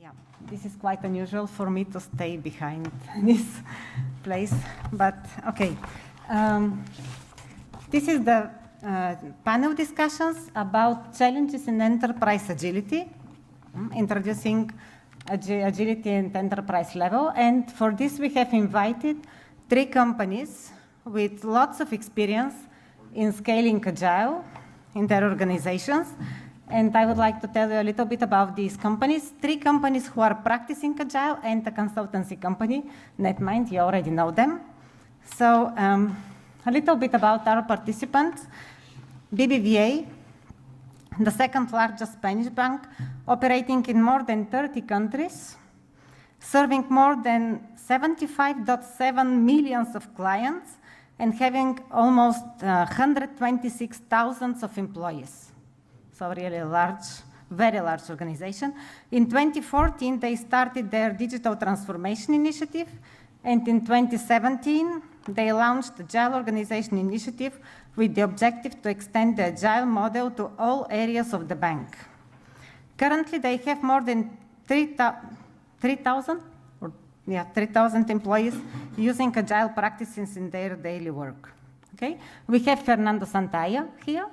Yeah, this is quite unusual for me to stay behind this place, but okay. This is the panel discussions about challenges in enterprise agility, introducing agility at enterprise level. And for this, we have invited 3 companies with lots of experience in scaling Agile in their organizations. And I would like to tell you a little bit about these companies. 3 companies who are practicing Agile and a consultancy company, Netmind, you already know them. So a little bit about our participants. BBVA, the 2nd largest Spanish bank, operating in more than 30 countries, serving more than 75.7 million of clients, and having almost 126,000 of employees. So really large, very large organization. In 2014, they started their digital transformation initiative, and in 2017, they launched the Agile Organization Initiative with the objective to extend the Agile model to all areas of the bank. Currently, they have more than 3,000 employees using Agile practices in their daily work. Okay? We have Fernando Santaella here.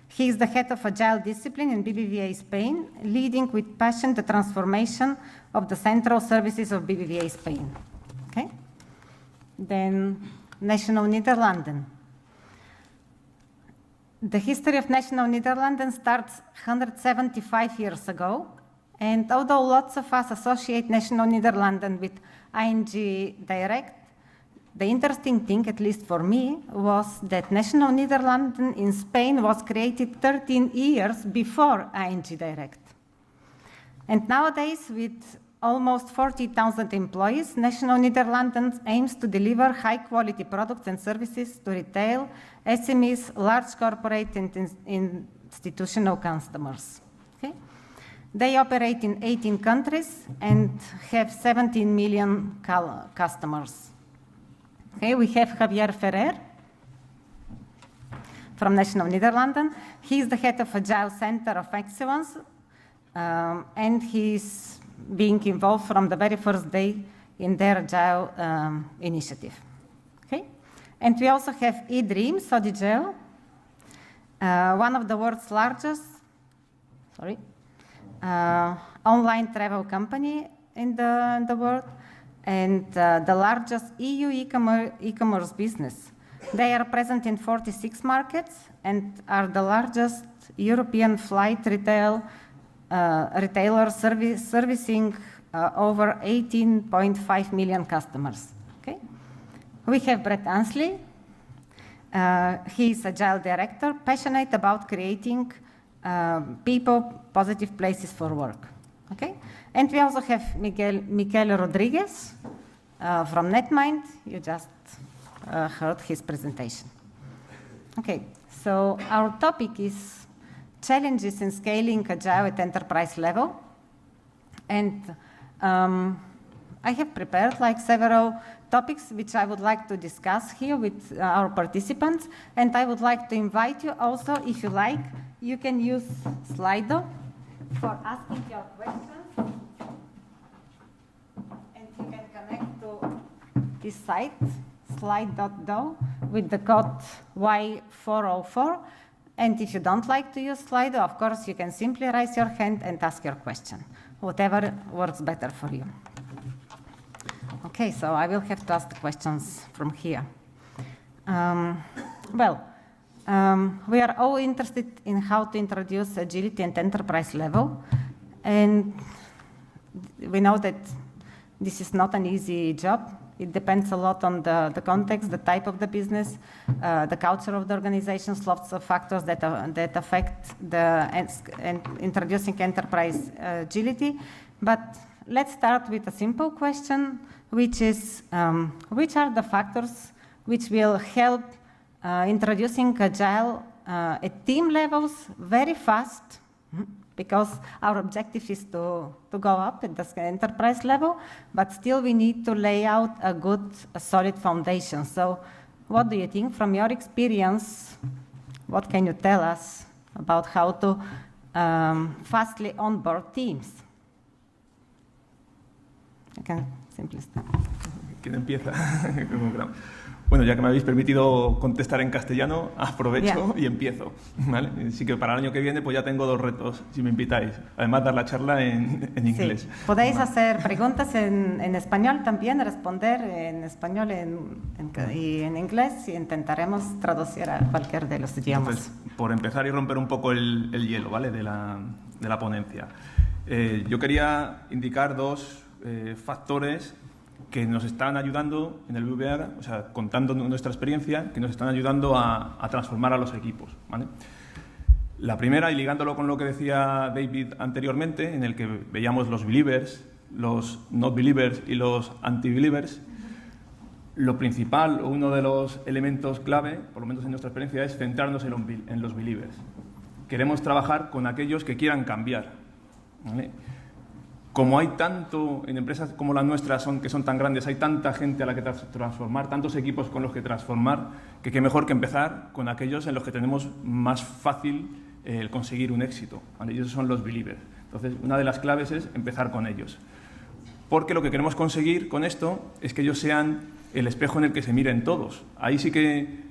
He is the head of Agile discipline in BBVA Spain, leading with passion the transformation of the central services of BBVA Spain. Okay? Then National Nederlanden. The history of National Nederlanden starts 175 years ago, and although lots of us associate National Nederlanden with ING Direct, the interesting thing, at least for me, was that National Nederlanden in Spain was created 13 years before ING Direct. And nowadays, with almost 40,000 employees, National Nederlanden aims to deliver high-quality products and services to retail, SMEs, large corporate and institutional customers. Okay? They operate in 18 countries and have 17 million customers. Okay, we have Javier Ferrer from National Nederlanden. He is the head of Agile Center of Excellence, and he's being involved from the very first day in their Agile initiative. Okay? And we also have eDreams, Agile, one of the world's largest online travel company in the world, and the largest EU e-commerce business. They are present in 46 markets and are the largest European flight retailer servicing over 18.5 million customers. Okay? We have Brett Ansley. He is Agile director, passionate about creating people-positive places for work. Okay? And we also have Miquel Rodriguez from Netmind. You just heard his presentation. Okay, so our topic is challenges in scaling Agile at enterprise level. And I have prepared several topics which I would like to discuss here with our participants. And I would like to invite you also, if you like, you can use Slido for asking your questions. And you can connect to this site, slide.do, with the code Y404. And if you don't like to use Slido, of course, you can simply raise your hand and ask your question, whatever works better for you. Okay, so I will have to ask the questions from here. We are all interested in how to introduce agility at enterprise level. And we know that this is not an easy job. It depends a lot on the context, the type of the business, the culture of the organizations, lots of factors that affect introducing enterprise agility. But let's start with a simple question, which is, which are the factors which will help introducing Agile at team levels very fast, because our objective is to go up at the enterprise level, but still we need to lay out a solid foundation. So what do you think from your experience? What can you tell us about how to fastly onboard teams? You can simply start. ¿Quién empieza? Bueno, ya que me habéis permitido contestar en castellano, aprovecho y empiezo, ¿vale? Así que para el año que viene pues ya tengo 2 retos, si me invitáis. Además, dar la charla en inglés. Sí. Podéis hacer preguntas en español también, responder en español y en inglés, y intentaremos traducir a cualquier de los idiomas. Entonces, por empezar y romper un poco el hielo, ¿vale? de la ponencia. Yo quería indicar 2 factores que nos están ayudando en el BBVA, o sea, contando nuestra experiencia, que nos están ayudando a transformar a los equipos, ¿vale? La primera, y ligándolo con lo que decía David anteriormente, en el que veíamos los believers, los not believers y los anti-believers, lo principal, o uno de los elementos clave, por lo menos en nuestra experiencia, es centrarnos en los believers. Queremos trabajar con aquellos que quieran cambiar, ¿vale? Como hay tanto, en empresas como las nuestras, que son tan grandes, hay tanta gente a la que transformar, tantos equipos con los que transformar, que qué mejor que empezar con aquellos en los que tenemos más fácil el conseguir un éxito, ¿vale? Y esos son los believers. Entonces, una de las claves es empezar con ellos. Porque lo que queremos conseguir con esto es que ellos sean el espejo en el que se miren todos. Ahí sí que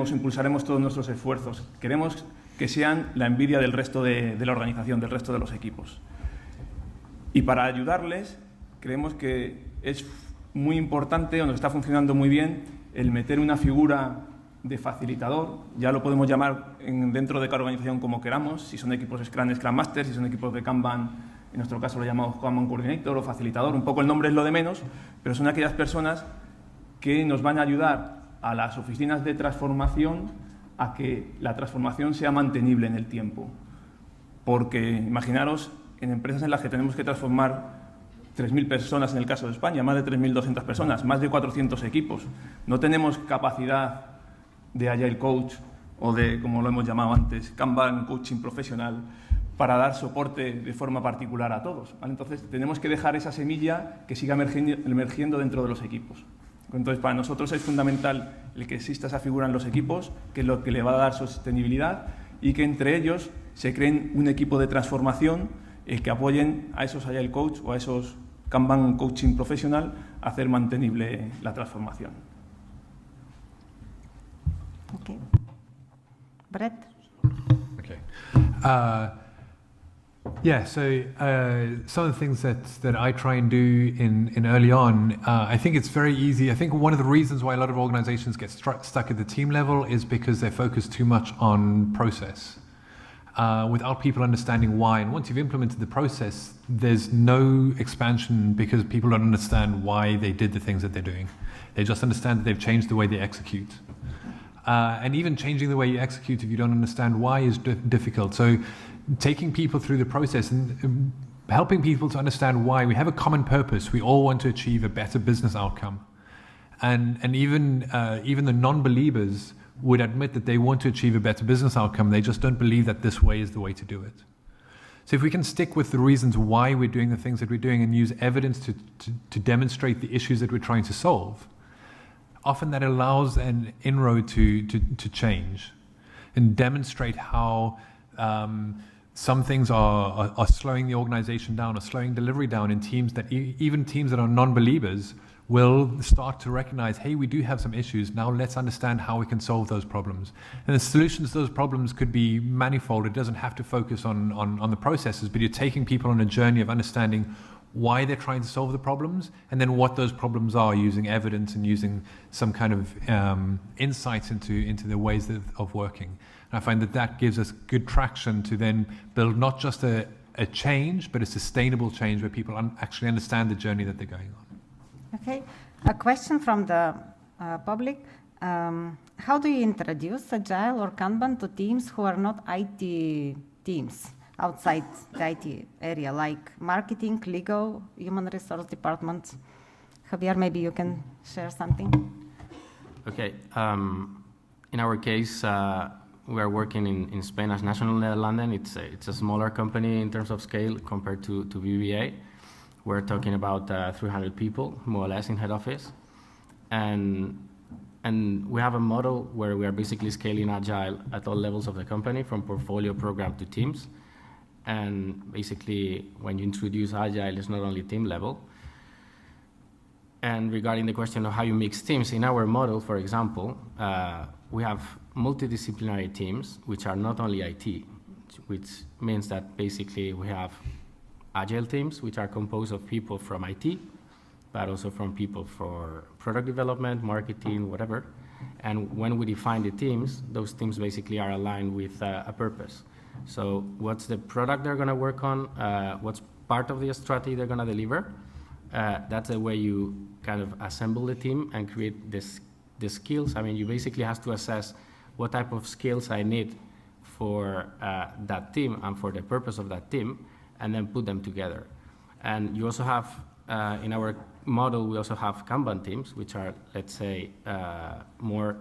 impulsaremos todos nuestros esfuerzos. Queremos que sean la envidia del resto de la organización, del resto de los equipos. Y para ayudarles, creemos que es muy importante, o nos está funcionando muy bien, el meter una figura de facilitador. Ya lo podemos llamar dentro de cada organización como queramos, si son equipos Scrum, Scrum Master, si son equipos de Kanban, en nuestro caso lo llamamos Kanban Coordinator o facilitador, un poco el nombre es lo de menos, pero son aquellas personas que nos van a ayudar a las oficinas de transformación a que la transformación sea mantenible en el tiempo. Porque imaginaros, en empresas en las que tenemos que transformar 3.000 personas en el caso de España, más de 3.200 personas, más de 400 equipos. No tenemos capacidad de Agile Coach o de, como lo hemos llamado antes, Kanban Coaching Profesional para dar soporte de forma particular a todos, ¿vale? Entonces, tenemos que dejar esa semilla que siga emergiendo dentro de los equipos. Entonces, para nosotros es fundamental el que exista esa figura en los equipos, que es lo que le va a dar sostenibilidad, y que entre ellos se creen un equipo de transformación que apoyen a esos Agile Coach o a esos Kanban Coaching Profesional a hacer mantenible la transformación. Okay. Brett? Okay. Some of the things that I try and do in early on, I think it's very easy. I think one of the reasons why a lot of organizations get stuck at the team level is because they focus too much on process. Without people understanding why. And once you've implemented the process, there's no expansion because people don't understand why they did the things that they're doing. They just understand that they've changed the way they execute. And even changing the way you execute if you don't understand why is difficult. So taking people through the process and helping people to understand why. We have a common purpose. We all want to achieve a better business outcome. And even the non-believers would admit that they want to achieve a better business outcome. They just don't believe that this way is the way to do it. So if we can stick with the reasons why we're doing the things that we're doing and use evidence to demonstrate the issues that we're trying to solve, often that allows an inroad to change and demonstrate how some things are slowing the organization down or slowing delivery down in teams that even teams that are non-believers will start to recognize, hey, we do have some issues. Now let's understand how we can solve those problems. And the solutions to those problems could be manifold. It doesn't have to focus on the processes, but you're taking people on a journey of understanding why they're trying to solve the problems and then what those problems are, using evidence and using some kind of insights into the ways of working. And I find that gives us good traction to then build not just a change, but a sustainable change where people actually understand the journey that they're going on. Okay, a question from the public. How do you introduce Agile or Kanban to teams who are not IT teams outside the IT area, like marketing, legal, human resource departments? Javier, maybe you can share something. Okay, in our case, we are working in Spain as National Netherlands. It's a smaller company in terms of scale compared to BBVA. We're talking about 300 people, more or less, in head office. And we have a model where we are basically scaling Agile at all levels of the company, from portfolio, program to teams. And basically, when you introduce Agile, it's not only team level. And regarding the question of how you mix teams, in our model, for example, we have multidisciplinary teams, which are not only IT, which means that basically we have Agile teams, which are composed of people from IT, but also from people for product development, marketing, whatever. And when we define the teams, those teams basically are aligned with a purpose. So what's the product they're going to work on, what's part of the strategy they're going to deliver. That's the way you kind of assemble the team and create the skills. I mean, you basically have to assess what type of skills I need for that team and for the purpose of that team, and then put them together. And you also have, in our model, we also have Kanban teams, which are, let's say, more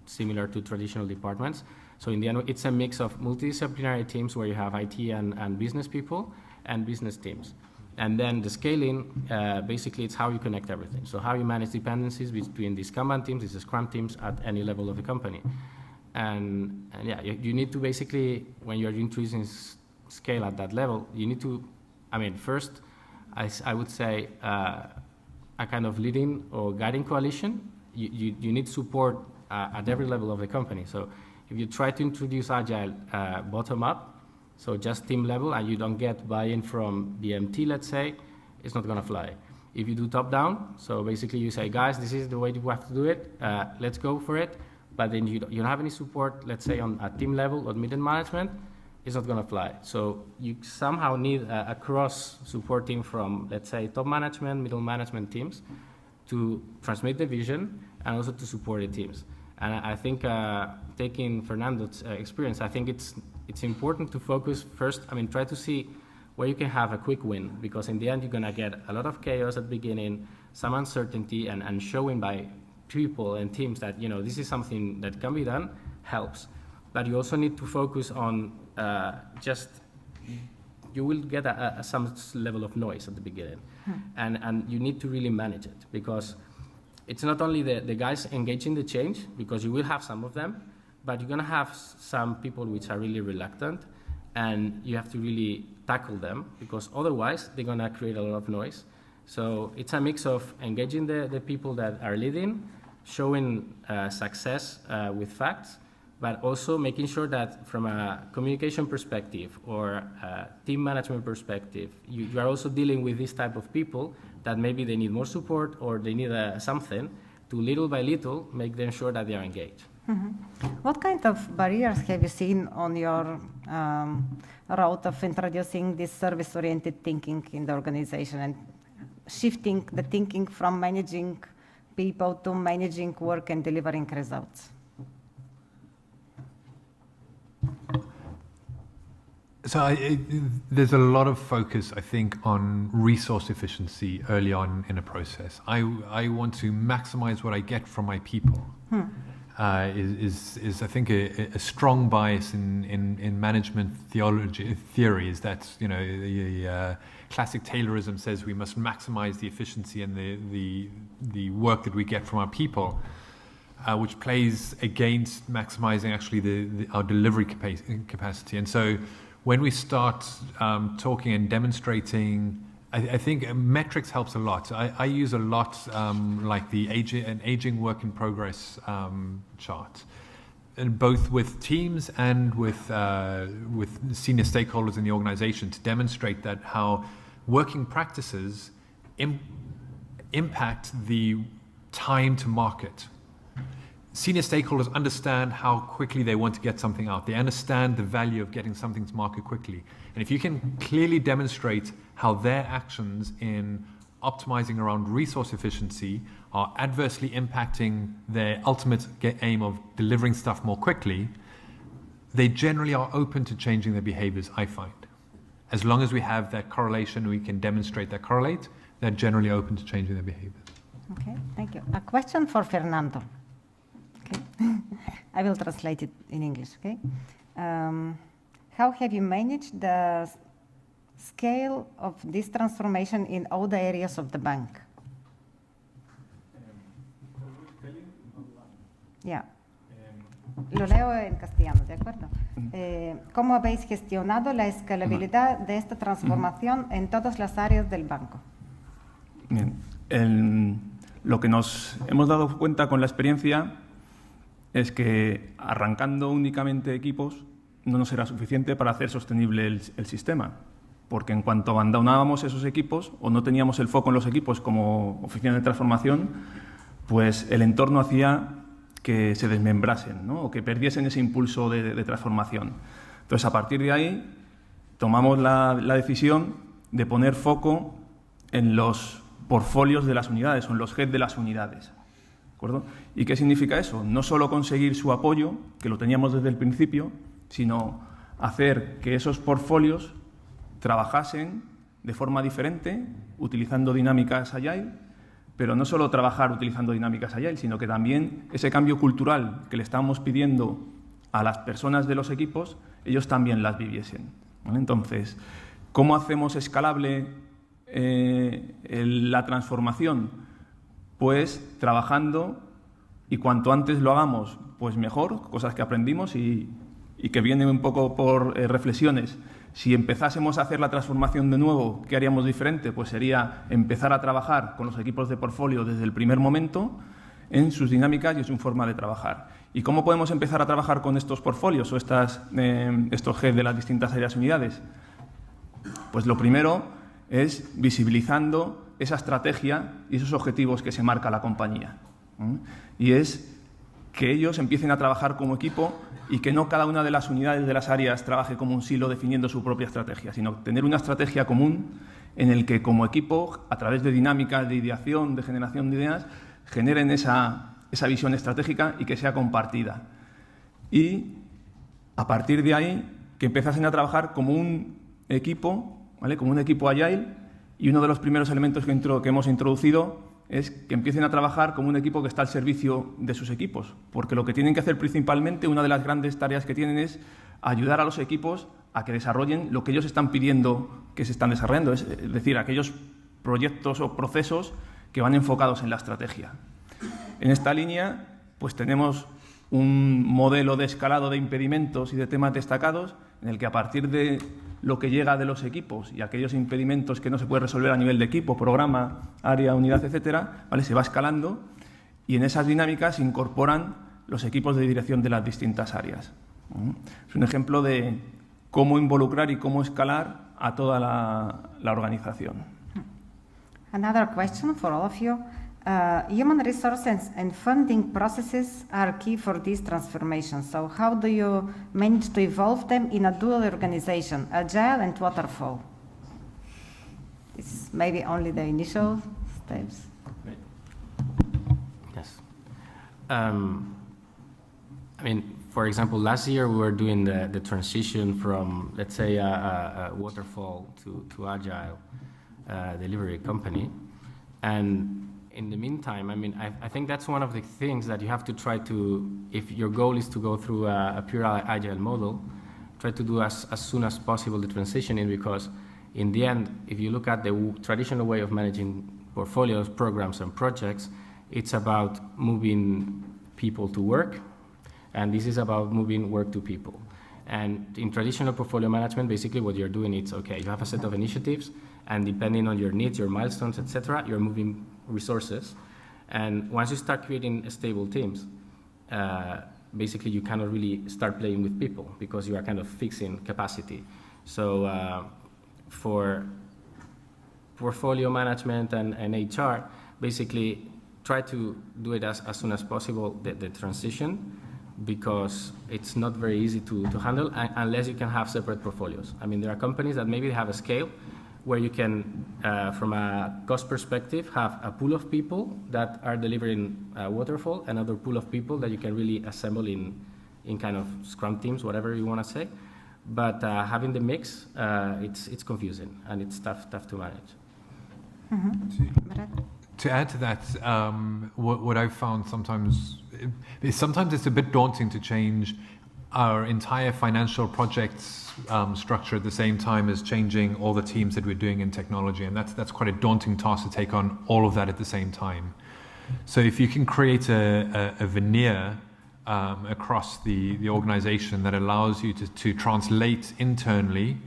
similar to traditional departments. So in the end, it's a mix of multidisciplinary teams where you have IT and business people and business teams. And then the scaling, basically, it's how you connect everything. So how you manage dependencies between these Kanban teams, these Scrum teams at any level of the company. And yeah, you need to basically, when you're introducing scale at that level, you need to, I mean, first, I would say a kind of leading or guiding coalition. You need support at every level of the company. So if you try to introduce Agile bottom up, so just team level, and you don't get buy-in from the MT, let's say, it's not going to fly. If you do top down, so basically you say, guys, this is the way you have to do it, let's go for it, but then you don't have any support, let's say, on a team level or middle management, it's not going to fly. So you somehow need a cross support team from, let's say, top management, middle management teams to transmit the vision and also to support the teams. And I think taking Fernando's experience, I think it's important to focus first, I mean, try to see where you can have a quick win, because in the end, you're going to get a lot of chaos at the beginning, some uncertainty, and showing by people and teams that, you know, this is something that can be done helps. But you also need to focus on you will get some level of noise at the beginning. And you need to really manage it, because it's not only the guys engaging the change, because you will have some of them, but you're going to have some people which are really reluctant, and you have to really tackle them, because otherwise they're going to create a lot of noise. So it's a mix of engaging the people that are leading, showing success with facts, but also making sure that from a communication perspective or a team management perspective, you are also dealing with this type of people that maybe they need more support or they need something to little by little make them sure that they are engaged. Mm-hmm. What kind of barriers have you seen on your route of introducing this service-oriented thinking in the organization and shifting the thinking from managing people to managing work and delivering results? So there's a lot of focus, I think, on resource efficiency early on in a process. I want to maximize what I get from my people. Is I think a strong bias in management theory is that, you know, the classic Taylorism says we must maximize the efficiency and the work that we get from our people, which plays against maximizing actually our delivery capacity. And so when we start talking and demonstrating, I think metrics helps a lot. I use a lot like the aging work in progress chart, and both with teams and with senior stakeholders in the organization to demonstrate that how working practices impact the time to market. Senior stakeholders understand how quickly they want to get something out. They understand the value of getting something to market quickly. And if you can clearly demonstrate how their actions in optimizing around resource efficiency are adversely impacting their ultimate aim of delivering stuff more quickly, they generally are open to changing their behaviors, I find. As long as we have that correlation, we can demonstrate that correlate, they're generally open to changing their behaviors. Okay, thank you. A question for Fernando. Okay. I will translate it in English, okay? How have you managed the scale of this transformation in all the areas of the bank? Yeah. Lo leo en castellano, ¿de acuerdo? ¿Cómo habéis gestionado la escalabilidad de esta transformación en todas las áreas del banco? Bien. Lo que nos hemos dado cuenta con la experiencia es que arrancando únicamente equipos no nos era suficiente para hacer sostenible el sistema, porque en cuanto abandonábamos esos equipos o no teníamos el foco en los equipos como oficina de transformación, pues el entorno hacía que se desmembrasen, ¿no? O que perdiesen ese impulso de transformación. Entonces, a partir de ahí, tomamos la decisión de poner foco en los portfolios de las unidades o en los heads de las unidades. ¿De acuerdo? ¿Y qué significa eso? No solo conseguir su apoyo, que lo teníamos desde el principio, sino hacer que esos portfolios trabajasen de forma diferente, utilizando dinámicas Agile, pero no solo trabajar utilizando dinámicas Agile, sino que también ese cambio cultural que le estamos pidiendo a las personas de los equipos, ellos también las viviesen, ¿vale? Entonces, ¿cómo hacemos escalable la transformación? Pues trabajando, y cuanto antes lo hagamos, pues mejor, cosas que aprendimos y que vienen un poco por reflexiones. Si empezásemos a hacer la transformación de nuevo, ¿qué haríamos diferente? Pues sería empezar a trabajar con los equipos de portfolio desde el primer momento en sus dinámicas y en su forma de trabajar. ¿Y cómo podemos empezar a trabajar con estos portfolios o estos heads de las distintas áreas unidades? Pues lo primero es visibilizando esa estrategia y esos objetivos que se marca la compañía. Y es que ellos empiecen a trabajar como equipo y que no cada una de las unidades de las áreas trabaje como un silo definiendo su propia estrategia, sino tener una estrategia común en el que como equipo, a través de dinámicas de ideación, de generación de ideas, generen esa visión estratégica y que sea compartida. Y a partir de ahí, que empezasen a trabajar como un equipo, ¿vale? Como un equipo Agile, y uno de los primeros elementos que hemos introducido es que empiecen a trabajar como un equipo que está al servicio de sus equipos, porque lo que tienen que hacer principalmente, una de las grandes tareas que tienen es ayudar a los equipos a que desarrollen lo que ellos están pidiendo que se están desarrollando, es decir, aquellos proyectos o procesos que van enfocados en la estrategia. En esta línea, pues tenemos un modelo de escalado de impedimentos y de temas destacados en el que a partir de lo que llega de los equipos y aquellos impedimentos que no se puede resolver a nivel de equipo, programa, área, unidad, etcétera, ¿vale? Se va escalando y en esas dinámicas se incorporan los equipos de dirección de las distintas áreas. Es un ejemplo de cómo involucrar y cómo escalar a toda la organización. Another question for all of you. Human resources and funding processes are key for these transformations. So how do you manage to evolve them in a dual organization, Agile and Waterfall? It's maybe only the initial steps. Yes. I mean, for example, last year we were doing the transition from, let's say, a Waterfall to Agile delivery company. And in the meantime, I mean, I think that's one of the things that you have to try to, if your goal is to go through a pure Agile model, try to do as soon as possible the transitioning, because in the end, if you look at the traditional way of managing portfolios, programs, and projects, it's about moving people to work, and this is about moving work to people. And in traditional portfolio management, basically what you're doing is, okay, you have a set of initiatives, and depending on your needs, your milestones, etc., you're moving resources. And once you start creating stable teams, basically you cannot really start playing with people because you are kind of fixing capacity. So for portfolio management and HR, basically try to do it as soon as possible, the transition, because it's not very easy to handle unless you can have separate portfolios. I mean, there are companies that maybe have a scale where you can, from a cost perspective, have a pool of people that are delivering waterfall, another pool of people that you can really assemble in kind of scrum teams, whatever you want to say. But having the mix, it's confusing and it's tough to manage. Mm-hmm. To add to that, what I've found sometimes it's a bit daunting to change our entire financial projects structure at the same time as changing all the teams that we're doing in technology, and that's quite a daunting task to take on all of that at the same time. So if you can create a veneer across the organization that allows you to translate internally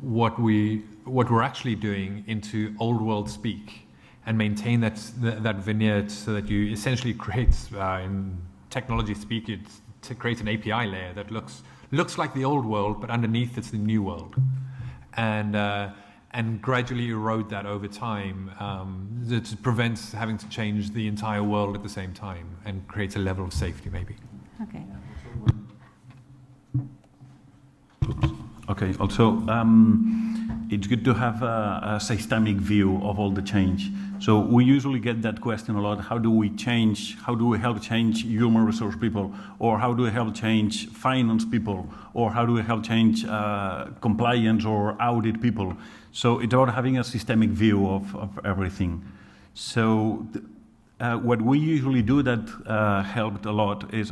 what we're actually doing into old world speak and maintain that vignette so that you essentially create, in technology speak, to create an API layer that looks like the old world, but underneath it's the new world. And gradually erode that over time to prevent having to change the entire world at the same time and create a level of safety, maybe. Okay. Okay, also, it's good to have a systemic view of all the change. So we usually get that question a lot: how do we help change human resource people, or how do we help change finance people, or how do we help change compliance or audit people? So it's about having a systemic view of everything. So what we usually do that helped a lot is,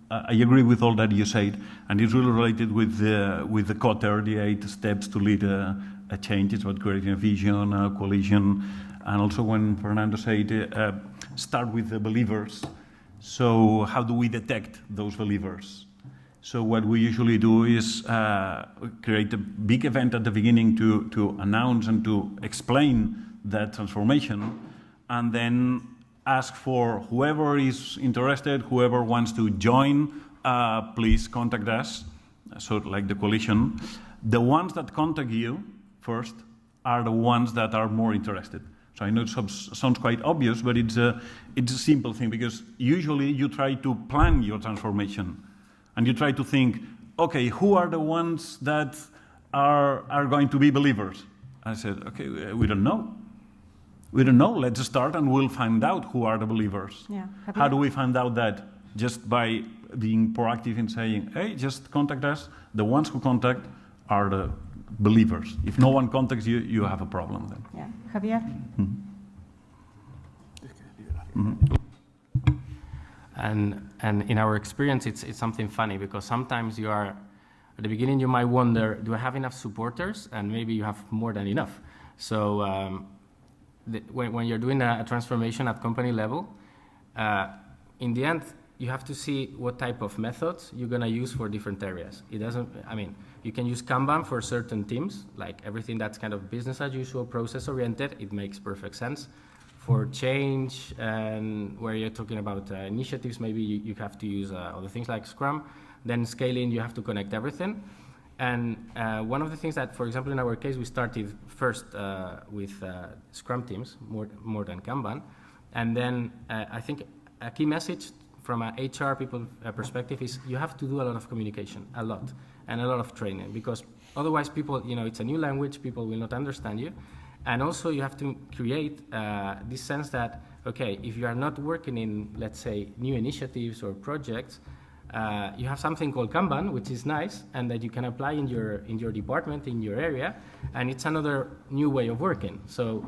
I agree with all that you said, and it's really related with the COTER, the 8 steps to lead a change. It's about creating a vision, a coalition, and also when Fernando said, start with the believers. So how do we detect those believers? So what we usually do is create a big event at the beginning to announce and to explain that transformation, and then ask for whoever is interested, whoever wants to join, please contact us. So like the coalition. The ones that contact you first are the ones that are more interested. So I know it sounds quite obvious, but it's a simple thing, because usually you try to plan your transformation and you try to think, okay, who are the ones that are going to be believers? I said, okay, we don't know. We don't know. Let's start and we'll find out who are the believers. Yeah. How do we find out that? Just by being proactive in saying, hey, just contact us. The ones who contact are the believers. If no one contacts you, you have a problem then. Yeah. Javier? Mm-hmm. And in our experience, it's something funny, because sometimes you are, at the beginning you might wonder, do I have enough supporters? And maybe you have more than enough. So when you're doing a transformation at company level, in the end, you have to see what type of methods you're going to use for different areas. You can use Kanban for certain teams, like everything that's kind of business as usual, process oriented, it makes perfect sense. For change and where you're talking about initiatives, maybe you have to use other things like Scrum. Then scaling, you have to connect everything. And one of the things that, for example, in our case, we started first with Scrum teams, more than Kanban. And then I think a key message from an HR people perspective is you have to do a lot of communication, and a lot of training, because otherwise people, it's a new language, people will not understand you. And also you have to create this sense that, okay, if you are not working in, let's say, new initiatives or projects, you have something called Kanban, which is nice, and that you can apply in your department, in your area, and it's another new way of working. So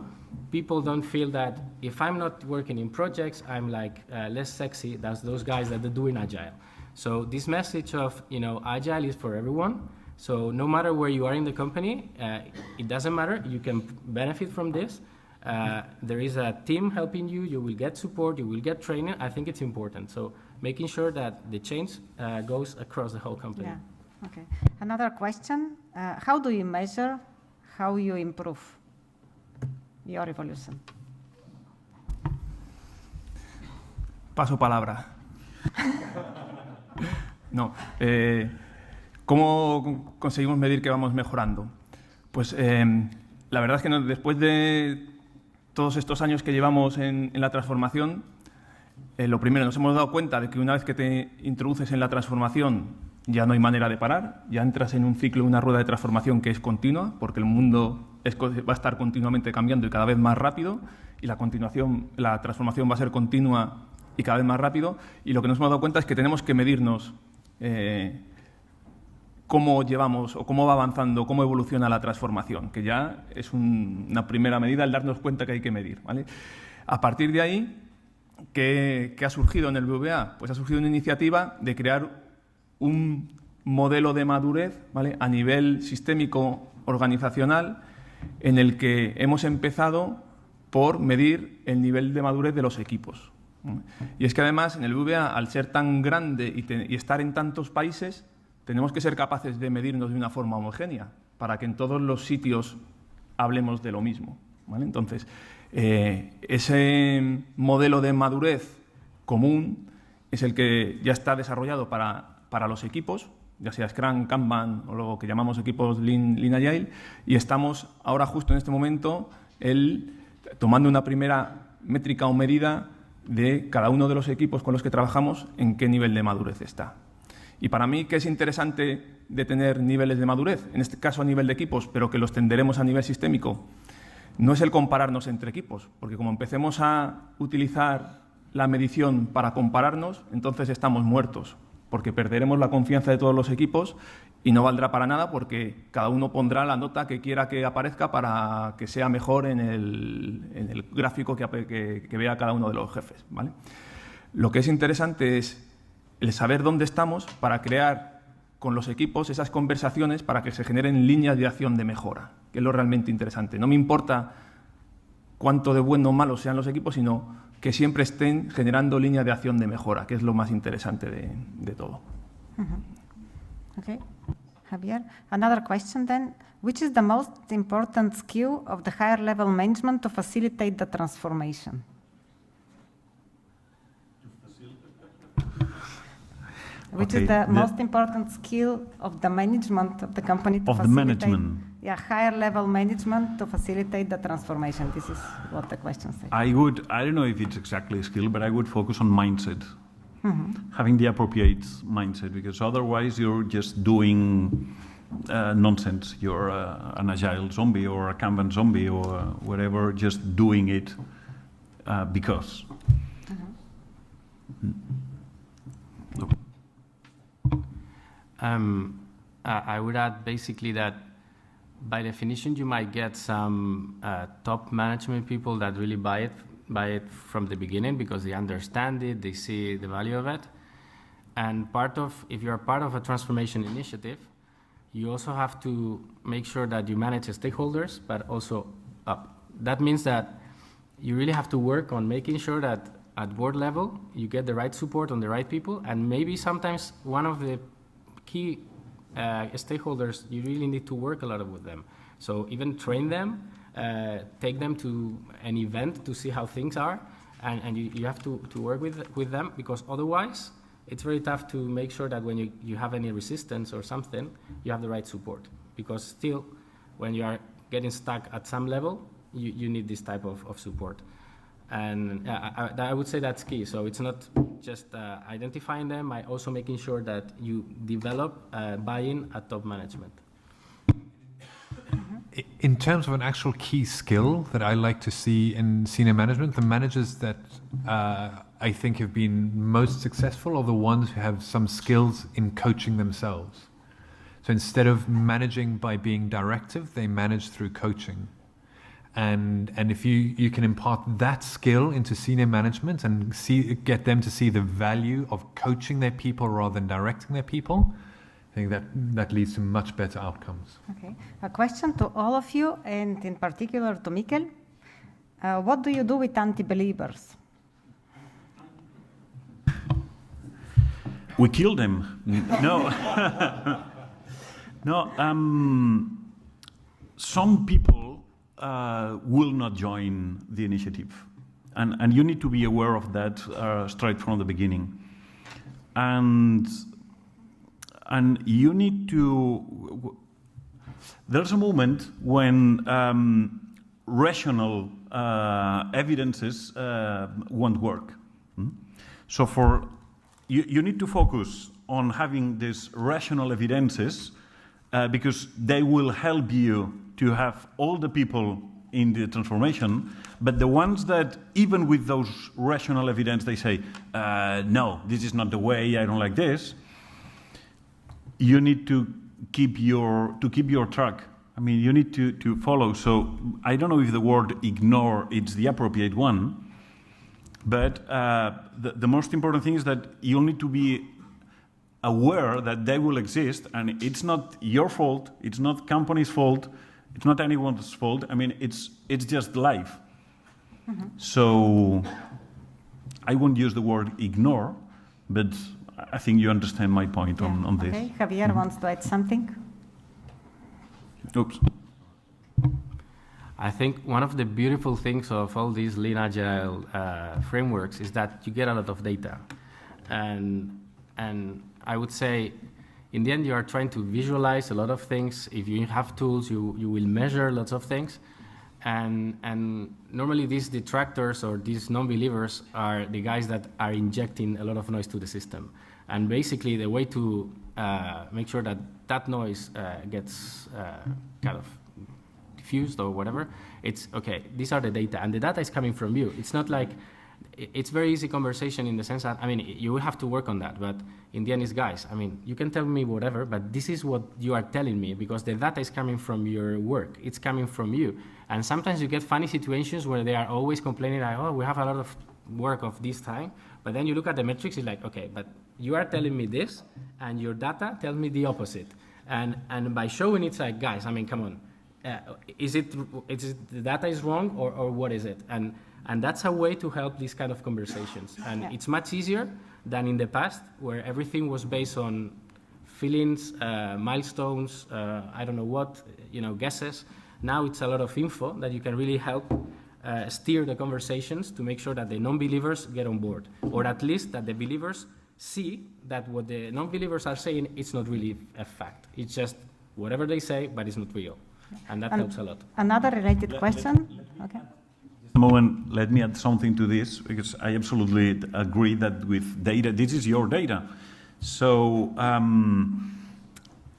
people don't feel that if I'm not working in projects, I'm like less sexy than those guys that are doing Agile. So this message of, Agile is for everyone. So no matter where you are in the company, it doesn't matter, you can benefit from this. There is a team helping you, you will get support, you will get training. I think it's important. So making sure that the change goes across the whole company. Yeah. Okay. Another question, how do you measure how you improve your evolution? Paso palabra. No. ¿Cómo conseguimos medir que vamos mejorando? Pues la verdad es que después de todos estos años que llevamos en la transformación, lo primero, nos hemos dado cuenta de que una vez que te introduces en la transformación ya no hay manera de parar, ya entras en un ciclo, una rueda de transformación que es continua, porque el mundo va a estar continuamente cambiando y cada vez más rápido, y la transformación va a ser continua y cada vez más rápido, y lo que nos hemos dado cuenta es que tenemos que medirnos cómo llevamos o cómo va avanzando, cómo evoluciona la transformación, que ya es una primera medida el darnos cuenta que hay que medir, ¿vale? A partir de ahí, ¿qué ha surgido en el BBVA? Pues ha surgido una iniciativa de crear un modelo de madurez, ¿vale?, a nivel sistémico organizacional, en el que hemos empezado por medir el nivel de madurez de los equipos. Y es que además en el BBVA, al ser tan grande y estar en tantos países, tenemos que ser capaces de medirnos de una forma homogénea para que en todos los sitios hablemos de lo mismo, ¿vale? Entonces, ese modelo de madurez común es el que ya está desarrollado para los equipos, ya sea Scrum, Kanban o lo que llamamos equipos Lean Agile, y estamos ahora justo en este momento tomando una primera métrica o medida de cada uno de los equipos con los que trabajamos en qué nivel de madurez está. Y para mí, ¿qué es interesante de tener niveles de madurez? En este caso a nivel de equipos, pero que los tenderemos a nivel sistémico. No es el compararnos entre equipos, porque como empecemos a utilizar la medición para compararnos, entonces estamos muertos, porque perderemos la confianza de todos los equipos y no valdrá para nada porque cada uno pondrá la nota que quiera que aparezca para que sea mejor en el gráfico que vea cada uno de los jefes, ¿vale? Lo que es interesante es el saber dónde estamos para crear con los equipos esas conversaciones para que se generen líneas de acción de mejora, que es lo realmente interesante. No me importa cuánto de bueno o malo sean los equipos, sino que siempre estén generando líneas de acción de mejora, que es lo más interesante de todo. Okay. Javier, another question then. Which is the most important skill of the higher level management to facilitate the transformation? Which is the most important skill of the management of the company to higher level management to facilitate the transformation? This is what the question says. I don't know if it's exactly a skill, but I would focus on mindset. Having the appropriate mindset, because otherwise you're just doing nonsense. You're an Agile zombie or a Kanban zombie or whatever, just doing it because. I would add basically that by definition you might get some top management people that really buy it from the beginning because they understand it, they see the value of it. And if you're part of a transformation initiative, you also have to make sure that you manage stakeholders, but also that means that you really have to work on making sure that at board level you get the right support on the right people, and maybe sometimes one of the key stakeholders, you really need to work a lot with them. So even train them, take them to an event to see how things are, and you have to work with them, because otherwise it's very tough to make sure that when you have any resistance or something, you have the right support. Because still, when you are getting stuck at some level, you need this type of support. And I would say that's key. So it's not just identifying them, by also making sure that you develop buy-in at top management. In terms of an actual key skill that I like to see in senior management, the managers that I think have been most successful are the ones who have some skills in coaching themselves. So instead of managing by being directive, they manage through coaching. And if you can impart that skill into senior management and get them to see the value of coaching their people rather than directing their people, I think that leads to much better outcomes. Okay. A question to all of you, and in particular to Miquel. What do you do with anti-believers? We kill them. No. No. Some people will not join the initiative. And you need to be aware of that straight from the beginning. And you need to... There's a moment when rational evidences won't work. So you need to focus on having these rational evidences because they will help you to have all the people in the transformation, but the ones that, even with those rational evidence, they say, no, this is not the way, I don't like this, you need to keep your track. I mean, you need to follow. So I don't know if the word ignore is the appropriate one, but the most important thing is that you need to be aware that they will exist, and it's not your fault, it's not company's fault, it's not anyone's fault. I mean, it's just life. Mm-hmm. So I won't use the word ignore, but I think you understand my point on this. Okay, Javier wants to add something. Oops. I think one of the beautiful things of all these lean agile frameworks is that you get a lot of data. And I would say, in the end, you are trying to visualize a lot of things. If you have tools, you will measure lots of things. And normally these detractors or these non-believers are the guys that are injecting a lot of noise to the system. And basically, the way to make sure that that noise gets kind of diffused or whatever, it's, okay, these are the data, and the data is coming from you. It's not like, it's very easy conversation in the sense that, I mean, you will have to work on that, but in the end it's, guys, I mean, you can tell me whatever, but this is what you are telling me, because the data is coming from your work. It's coming from you. And sometimes you get funny situations where they are always complaining like, oh, we have a lot of work of this time, but then you look at the metrics, it's like, okay, but you are telling me this, and your data tells me the opposite. And by showing it's like, guys, I mean, come on, is it the data is wrong, or what is it? And that's a way to help these kind of conversations. And it's much easier than in the past, where everything was based on feelings, milestones, I don't know what, guesses. Now it's a lot of info that you can really help steer the conversations to make sure that the non-believers get on board, or at least that the believers see that what the non-believers are saying, it's not really a fact. It's just whatever they say, but it's not real. And that helps a lot. Another related question? Okay. Just a moment, let me add something to this, because I absolutely agree that with data, this is your data. So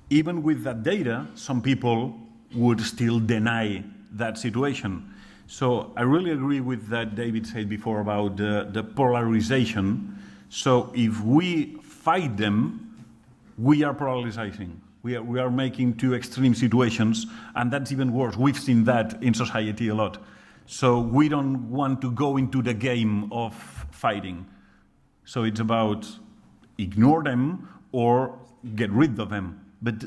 even with that data, some people would still deny that situation. So I really agree with that David said before about the polarization. So if we fight them, we are polarizing. We are making two extreme situations, and that's even worse. We've seen that in society a lot. So we don't want to go into the game of fighting. So it's about ignore them or get rid of them. But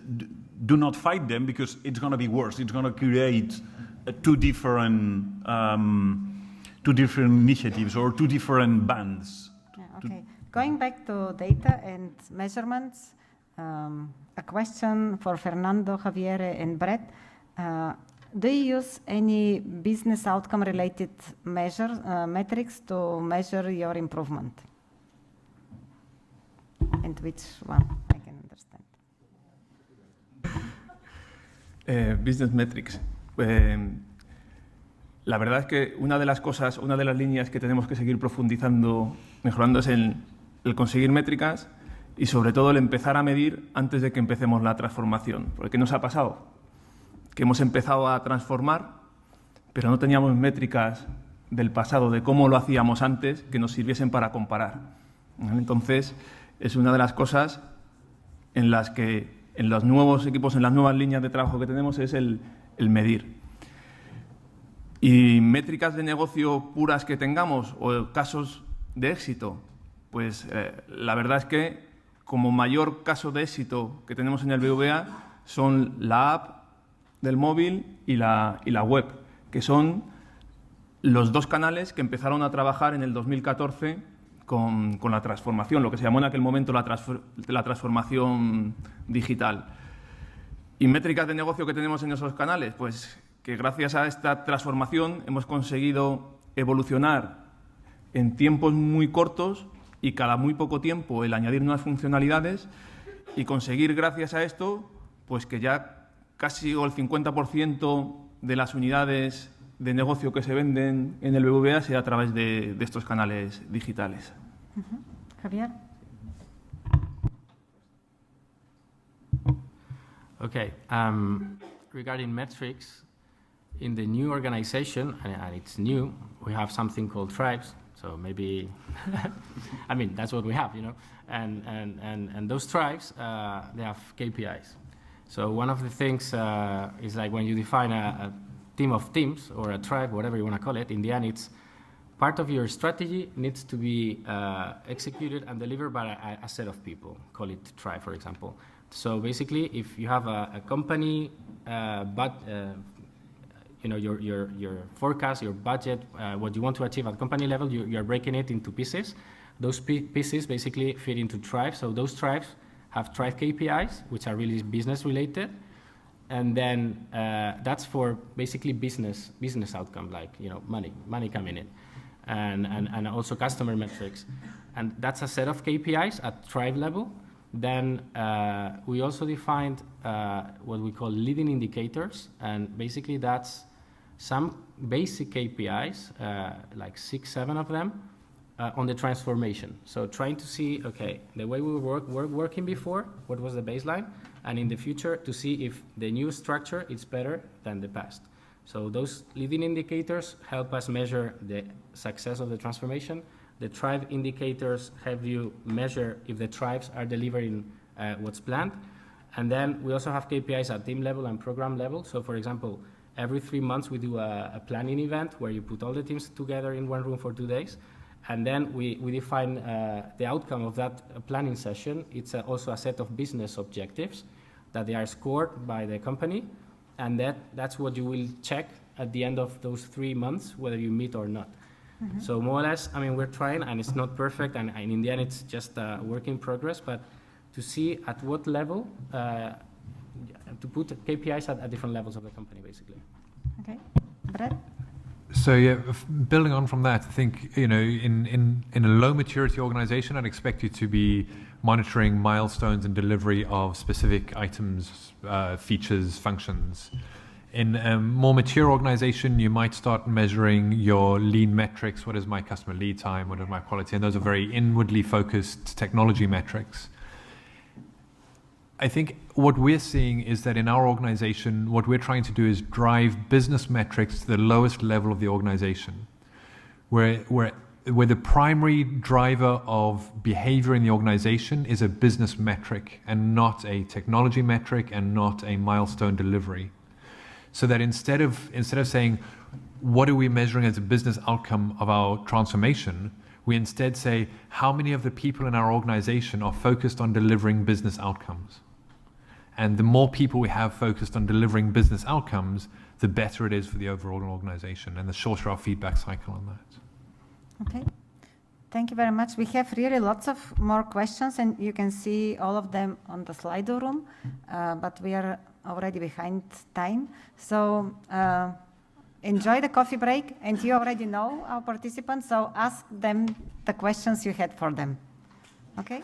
do not fight them, because it's going to be worse. It's going to create two different initiatives or two different bands. Yeah, okay. Going back to data and measurements, a question for Fernando, Javier, and Brett. Do you use any business outcome related metrics to measure your improvement? And which one? I can understand. Business metrics. La verdad es que una de las líneas que tenemos que seguir profundizando, mejorando, es el conseguir métricas y sobre todo el empezar a medir antes de que empecemos la transformación. Porque ¿qué nos ha pasado? Que hemos empezado a transformar, pero no teníamos métricas del pasado, de cómo lo hacíamos antes, que nos sirviesen para comparar. Entonces, es una de las cosas en las que en los nuevos equipos, en las nuevas líneas de trabajo que tenemos, es el medir. Y métricas de negocio puras que tengamos, o casos de éxito, pues la verdad es que como mayor caso de éxito que tenemos en el BBVA son la app del móvil y la web, que son los dos canales que empezaron a trabajar en el 2014 con la transformación, lo que se llamó en aquel momento la transformación digital. ¿Y métricas de negocio que tenemos en esos canales? Pues que gracias a esta transformación hemos conseguido evolucionar en tiempos muy cortos y cada muy poco tiempo el añadir nuevas funcionalidades y conseguir gracias a esto pues que ya casi el 50% de las unidades de negocio que se venden en el BBVA sea a través de estos canales digitales. Javier? Okay. Regarding metrics, in the new organization, and it's new, we have something called tribes. So maybe, I mean, that's what we have, And those tribes, they have KPIs. So one of the things is like when you define a team of teams or a tribe, whatever you want to call it, in the end, it's part of your strategy needs to be executed and delivered by a set of people. Call it tribe, for example. So basically, if you have a company, but your forecast, your budget, what you want to achieve at company level, you are breaking it into pieces. Those pieces basically fit into tribes. So those tribes have tribe KPIs, which are really business related. And then that's for basically business outcome, like money coming in, and also customer metrics. And that's a set of KPIs at tribe level. Then we also defined what we call leading indicators, and basically that's some basic KPIs, like 6, 7 of them, on the transformation. So trying to see, okay, the way we were working before, what was the baseline, and in the future to see if the new structure is better than the past. So those leading indicators help us measure the success of the transformation. The tribe indicators help you measure if the tribes are delivering what's planned. And then we also have KPIs at team level and program level. So for example, every 3 months we do a planning event where you put all the teams together in one room for 2 days. And then we define the outcome of that planning session. It's also a set of business objectives that they are scored by the company. And that's what you will check at the end of those 3 months, whether you meet or not. Mm-hmm. So more or less, I mean, we're trying, and it's not perfect, and in the end it's just a work in progress, but to see at what level, to put KPIs at different levels of the company, basically. Okay. Brett? So yeah, building on from that, I think, in a low maturity organization, I'd expect you to be monitoring milestones and delivery of specific items, features, functions. In a more mature organization, you might start measuring your lean metrics. What is my customer lead time? What is my quality? And those are very inwardly focused technology metrics. I think what we're seeing is that in our organization, what we're trying to do is drive business metrics to the lowest level of the organization, where the primary driver of behavior in the organization is a business metric and not a technology metric and not a milestone delivery. So that instead of saying, what are we measuring as a business outcome of our transformation, we instead say, how many of the people in our organization are focused on delivering business outcomes? And the more people we have focused on delivering business outcomes, the better it is for the overall organization, and the shorter our feedback cycle on that. Okay. Thank you very much. We have really lots of more questions, and you can see all of them on the Slido room, but we are already behind time. So enjoy the coffee break, and you already know our participants, so ask them the questions you had for them. Okay?